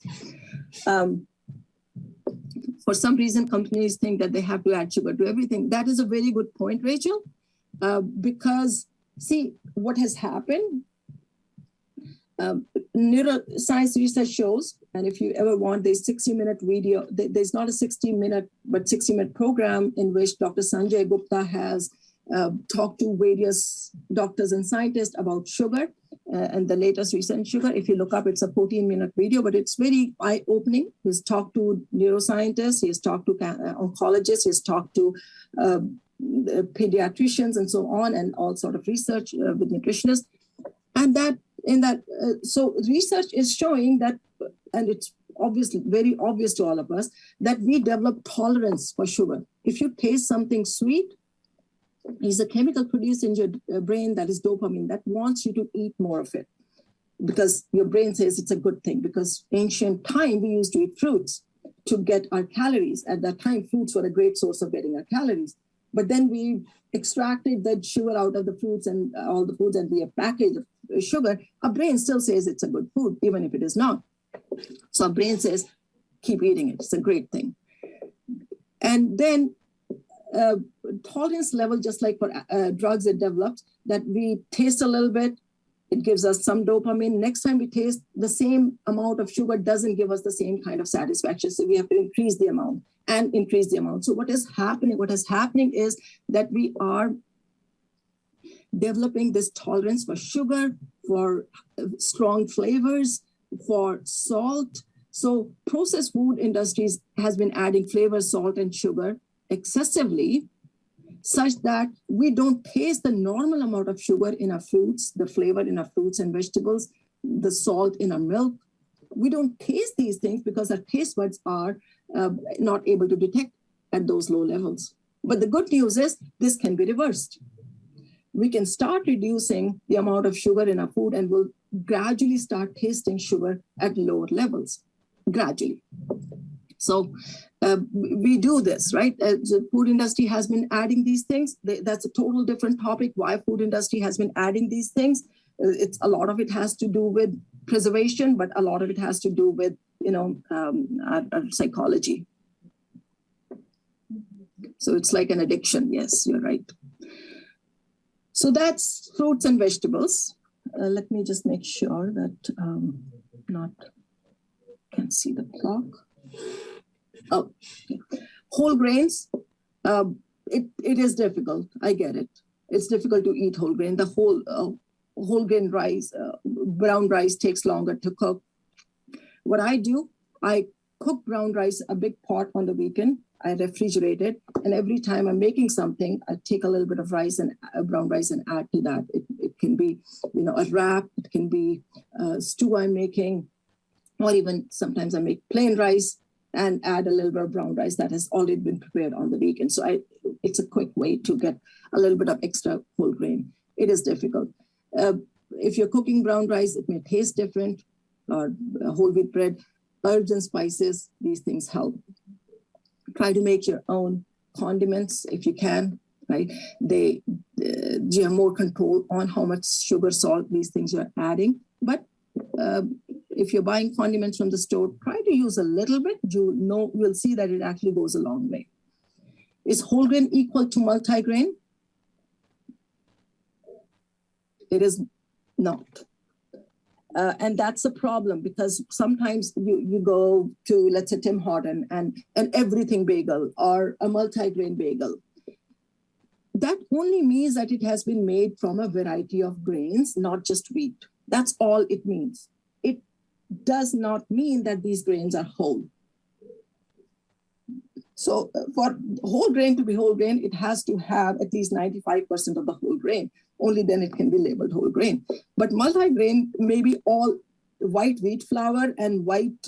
For some reason, companies think that they have to add sugar to everything. That is a very good point, Rachel, because see what has happened. Neuroscience research shows, and if you ever want, there's 60-minute video. There's not a 60-minute, but 60-minute program in which Dr. Sanjay Gupta has talked to various doctors and scientists about sugar and the latest recent sugar. If you look up, it's a 14-minute video, but it's very eye-opening. He's talked to neuroscientists, he's talked to oncologists, he's talked to pediatricians and so on, and all sort of research with nutritionists. And so research is showing that, and it's obviously very obvious to all of us, that we develop tolerance for sugar. If you taste something sweet, there's a chemical produced in your brain that is dopamine that wants you to eat more of it because your brain says it's a good thing. Because ancient time, we used to eat fruits to get our calories. At that time, fruits were a great source of getting our calories. But then we extracted the sugar out of the fruits and all the foods, and we have packaged sugar. Our brain still says it's a good food, even if it is not. So our brain says, keep eating it. It's a great thing. And then tolerance level, just like for drugs, it develops that we taste a little bit, it gives us some dopamine. Next time we taste, the same amount of sugar doesn't give us the same kind of satisfaction. So we have to increase the amount and increase the amount. So what is happening is that we are developing this tolerance for sugar, for strong flavors, for salt. So processed food industries has been adding flavor, salt, and sugar excessively, such that we don't taste the normal amount of sugar in our fruits, the flavor in our fruits and vegetables. the salt in our milk. We don't taste these things because our taste buds are not able to detect at those low levels. But the good news is this can be reversed. We can start reducing the amount of sugar in our food and we'll gradually start tasting sugar at lower levels, gradually. So we do this, right? The food industry has been adding these things. That's a total different topic, why food industry has been adding these things. It's a lot of it has to do with preservation, but a lot of it has to do with, our psychology. So it's like an addiction. Yes, you're right. So that's fruits and vegetables. Let me just make sure that can't see the clock. Oh, okay. Whole grains. It is difficult. I get it. It's difficult to eat whole grain. The whole grain rice, brown rice takes longer to cook. What I do, I cook brown rice, a big pot on the weekend. I refrigerate it, and every time I'm making something, I take a little bit of rice and brown rice and add to that. It can be, a wrap. It can be a stew I'm making, or even sometimes I make plain rice and add a little bit of brown rice that has already been prepared on the weekend. So it's a quick way to get a little bit of extra whole grain. It is difficult. If you're cooking brown rice, it may taste different, or whole wheat bread, herbs and spices, these things help. Try to make your own condiments if you can, right? You have more control on how much sugar, salt, these things you're adding. But if you're buying condiments from the store, try to use a little bit. You'll see that it actually goes a long way. Is whole grain equal to multigrain? It is not. And that's a problem because sometimes you go to, let's say, Tim Horton and everything bagel or a multigrain bagel. That only means that it has been made from a variety of grains, not just wheat. That's all it means. It does not mean that these grains are whole. So for whole grain to be whole grain, it has to have at least 95% of the whole grain. Only then it can be labeled whole grain. But multigrain may be all white wheat flour and white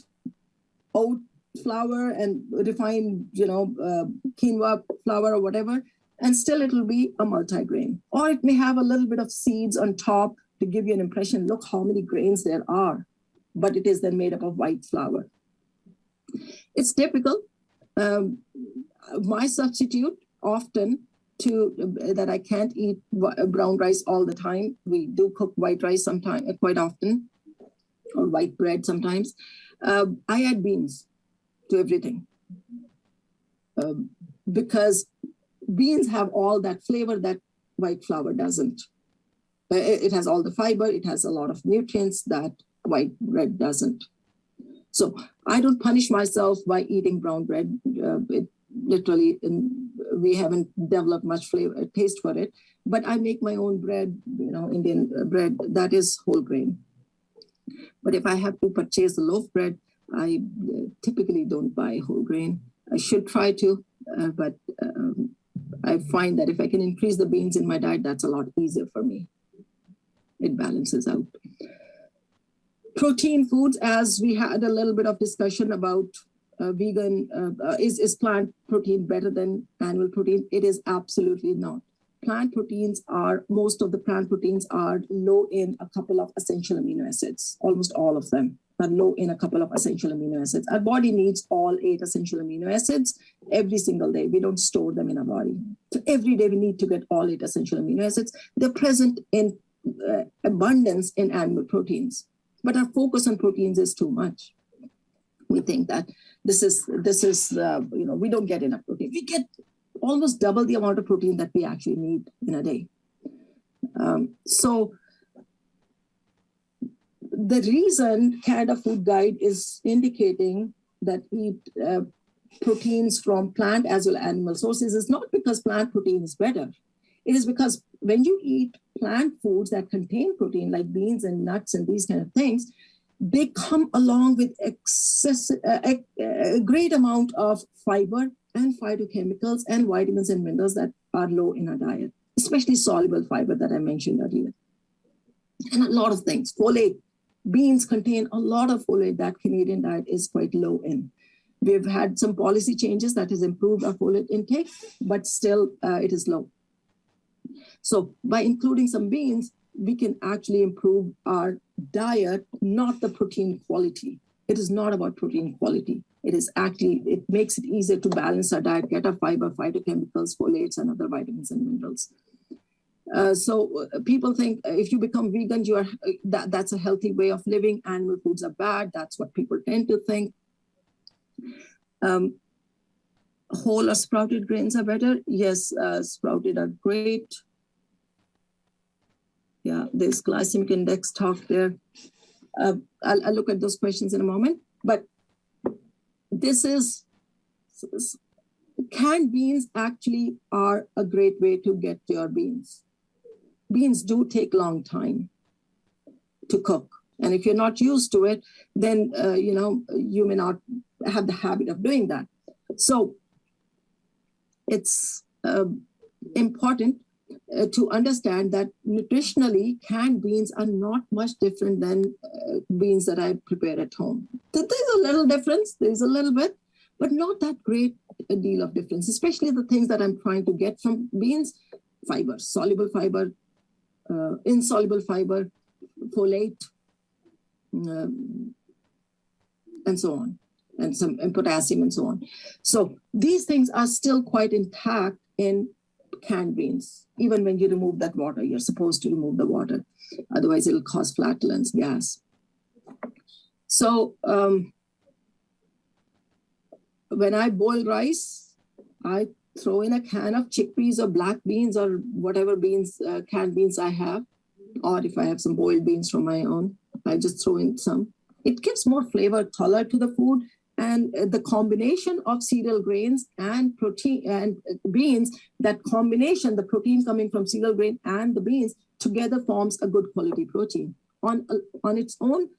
oat flour and refined, quinoa flour or whatever, and still it will be a multigrain. Or it may have a little bit of seeds on top to give you an impression, look how many grains there are, but it is then made up of white flour. It's typical. My substitute often that I can't eat brown rice all the time. We do cook white rice sometimes, quite often, or white bread sometimes. I add beans to everything because beans have all that flavor that white flour doesn't. It has all the fiber. It has a lot of nutrients that white bread doesn't. So I don't punish myself by eating brown bread. We haven't developed much taste for it, but I make my own bread, Indian bread that is whole grain. But if I have to purchase a loaf bread, I typically don't buy whole grain. I should try to, but I find that if I can increase the beans in my diet, that's a lot easier for me. It balances out. Protein foods, as we had a little bit of discussion about vegan, is plant protein better than animal protein? It is absolutely not. Most of the plant proteins are low in a couple of essential amino acids. Almost all of them are low in a couple of essential amino acids. Our body needs all 8 essential amino acids every single day. We don't store them in our body. So every day we need to get all 8 essential amino acids. They're present in abundance in animal proteins. But our focus on proteins is too much. We think that this is we don't get enough protein. We get almost double the amount of protein that we actually need in a day. So the reason Canada Food Guide is indicating that eat proteins from plant as well as animal sources is not because plant protein is better. It is because when you eat plant foods that contain protein, like beans and nuts and these kind of things, they come along with a great amount of fiber and phytochemicals and vitamins and minerals that are low in our diet, especially soluble fiber that I mentioned earlier. And a lot of things, folate, beans contain a lot of folate that Canadian diet is quite low in. We've had some policy changes that has improved our folate intake, but still it is low. So by including some beans, we can actually improve our diet, not the protein quality. It is not about protein quality. It is actually, it makes it easier to balance our diet, get our fiber, phytochemicals, folates, and other vitamins and minerals. So people think if you become vegan, you are that's a healthy way of living. Animal foods are bad. That's what people tend to think. Whole or sprouted grains are better. Yes, sprouted are great. Yeah, there's glycemic index talk there. I'll look at those questions in a moment. But this is, canned beans actually are a great way to get your beans. Beans do take a long time to cook. And if you're not used to it, then, you may not have the habit of doing that. So it's important to understand that nutritionally, canned beans are not much different than beans that I prepare at home. There's a little difference, there's a little bit, but not that great a deal of difference, especially the things that I'm trying to get from beans: fiber, soluble fiber, insoluble fiber, folate, and so on, and potassium and so on. So these things are still quite intact in canned beans. Even when you remove that water, you're supposed to remove the water. Otherwise, it'll cause flatulence gas. So when I boil rice, I throw in a can of chickpeas or black beans or whatever beans, canned beans I have. Or if I have some boiled beans from my own, I just throw in some. It gives more flavor, color to the food. And the combination of cereal grains and protein and beans, that combination, the protein coming from cereal grain and the beans together forms a good quality protein. On its own,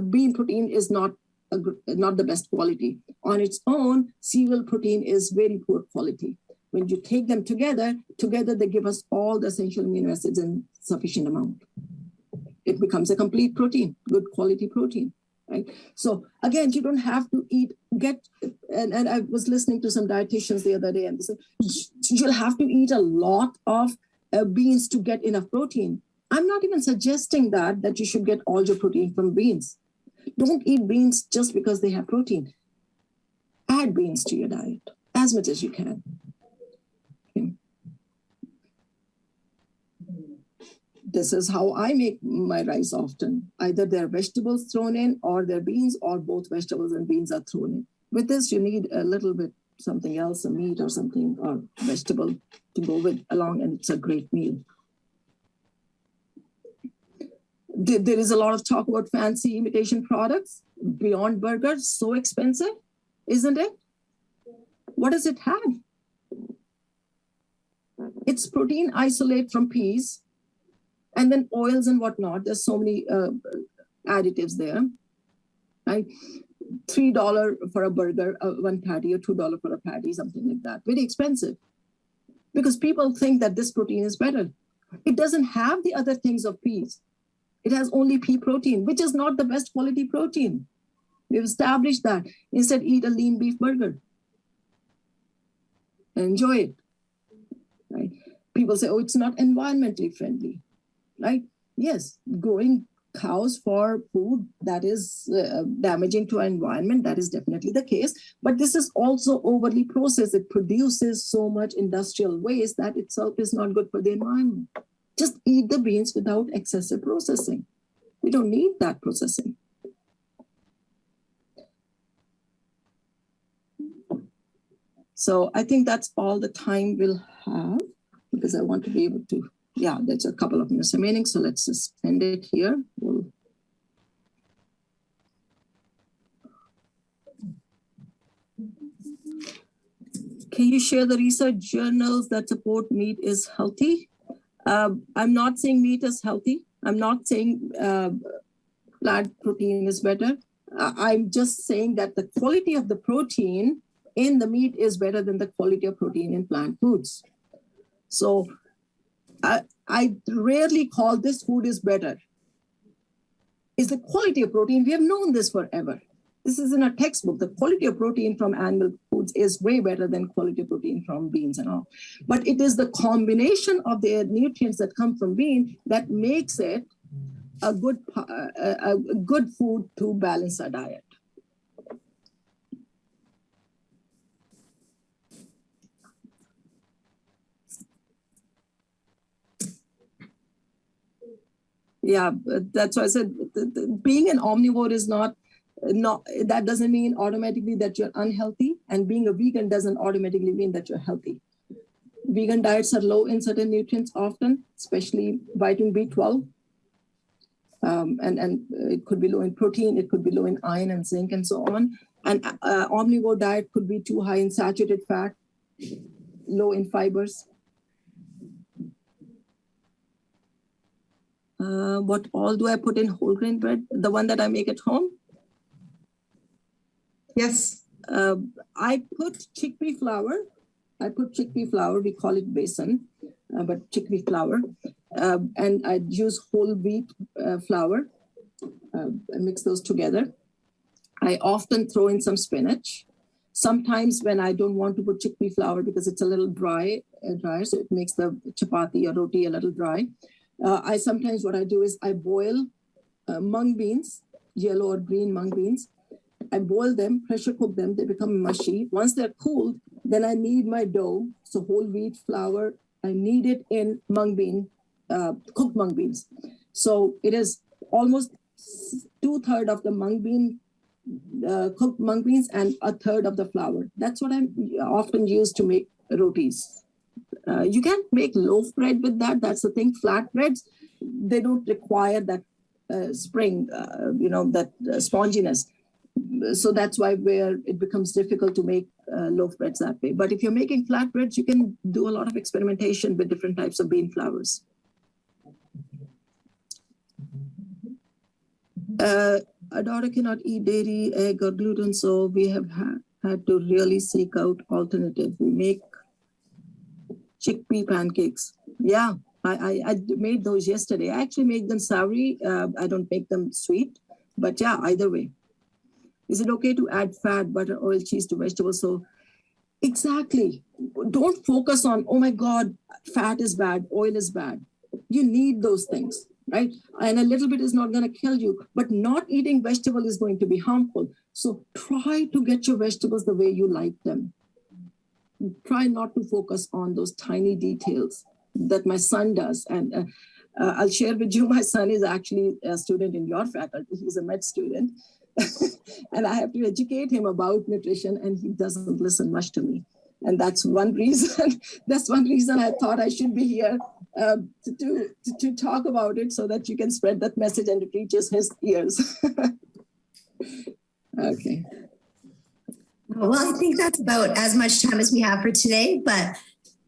bean protein is not the best quality. On its own, cereal protein is very poor quality. When you take them together they give us all the essential amino acids in sufficient amount. It becomes a complete protein, good quality protein. Right? So again, you don't have to and I was listening to some dietitians the other day, and they said, you'll have to eat a lot of beans to get enough protein. I'm not even suggesting that you should get all your protein from beans. Don't eat beans just because they have protein. Add beans to your diet as much as you can. Okay. This is how I make my rice often. Either there are vegetables thrown in, or there are beans, or both vegetables and beans are thrown in. With this, you need a little bit something else, a meat or something, or vegetable to go with along, and it's a great meal. There is a lot of talk about fancy imitation products. Beyond Burger, so expensive, isn't it? What does it have? It's protein isolate from peas, and then oils and whatnot. There's so many additives there. Right? $3 for a burger, one patty, or $2 for a patty, something like that. Very expensive. Because people think that this protein is better. It doesn't have the other things of peas. It has only pea protein, which is not the best quality protein. We've established that. Instead, eat a lean beef burger. Enjoy it. Right? People say, oh, it's not environmentally friendly. Right? Yes, growing cows for food that is damaging to our environment, that is definitely the case. But this is also overly processed. It produces so much industrial waste that itself is not good for the environment. Just eat the beans without excessive processing. We don't need that processing. So I think that's all the time we'll have, because I want to be able to, yeah, there's a couple of minutes remaining, so let's just end it here. Can you share the research journals that support meat is healthy? I'm not saying meat is healthy. I'm not saying plant protein is better. I'm just saying that the quality of the protein in the meat is better than the quality of protein in plant foods. So I rarely call this food is better. is the quality of protein. We have known this forever. This is in a textbook. The quality of protein from animal foods is way better than quality of protein from beans and all. But it is the combination of the nutrients that come from bean that makes it a good food to balance our diet. Yeah, that's why I said being an omnivore is not, that doesn't mean automatically that you're unhealthy, and being a vegan doesn't automatically mean that you're healthy. Vegan diets are low in certain nutrients often, especially vitamin B12. And it could be low in protein, it could be low in iron and zinc and so on. And omnivore diet could be too high in saturated fat, low in fibers. What all do I put in whole grain bread? The one that I make at home? Yes. I put chickpea flour. We call it besan, but chickpea flour. And I use whole wheat flour. I mix those together. I often throw in some spinach. Sometimes when I don't want to put chickpea flour because it's a little dry, so it makes the chapati or roti a little dry. Sometimes what I do is I boil mung beans, yellow or green mung beans. I boil them, pressure cook them, they become mushy. Once they're cooled, then I knead my dough. So whole wheat flour, I knead it in cooked mung beans. So it is almost 2/3 of the cooked mung beans and 1/3 of the flour. That's what I often use to make rotis. You can't make loaf bread with that. That's the thing. Flat breads, they don't require that that sponginess. So that's why where it becomes difficult to make loaf breads that way. But if you're making flat breads, you can do a lot of experimentation with different types of bean flours. A daughter cannot eat dairy, egg, or gluten, so we have had to really seek out alternatives. We make chickpea pancakes. Yeah, I made those yesterday. I actually make them savory. I don't make them sweet, but yeah, either way. Is it okay to add fat, butter, oil, cheese to vegetables? So exactly. Don't focus on, oh my God, fat is bad, oil is bad. You need those things, right? And a little bit is not going to kill you, but not eating vegetable is going to be harmful. So try to get your vegetables the way you like them. Try not to focus on those tiny details that my son does. And I'll share with you, my son is actually a student in your faculty. He's a med student. And I have to educate him about nutrition, and he doesn't listen much to me. And that's one reason. That's one reason I thought I should be here to talk about it, so that you can spread that message and it reaches his ears. Okay. Well, I think that's about as much time as we have for today, but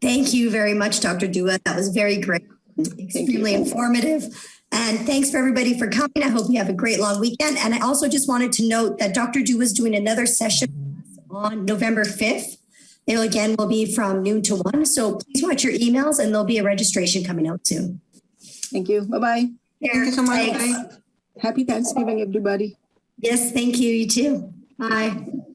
thank you very much, Dr. Dua. That was very great, extremely informative. And thanks for everybody for coming. I hope you have a great long weekend. And I also just wanted to note that Dr. Dua is doing another session on November 5th. It again will be from noon to 1. So please watch your emails, and there'll be a registration coming out soon. Thank you. Bye-bye. Thank you so much. Thanks. Happy Thanksgiving, everybody. Yes, thank you. You too. Bye.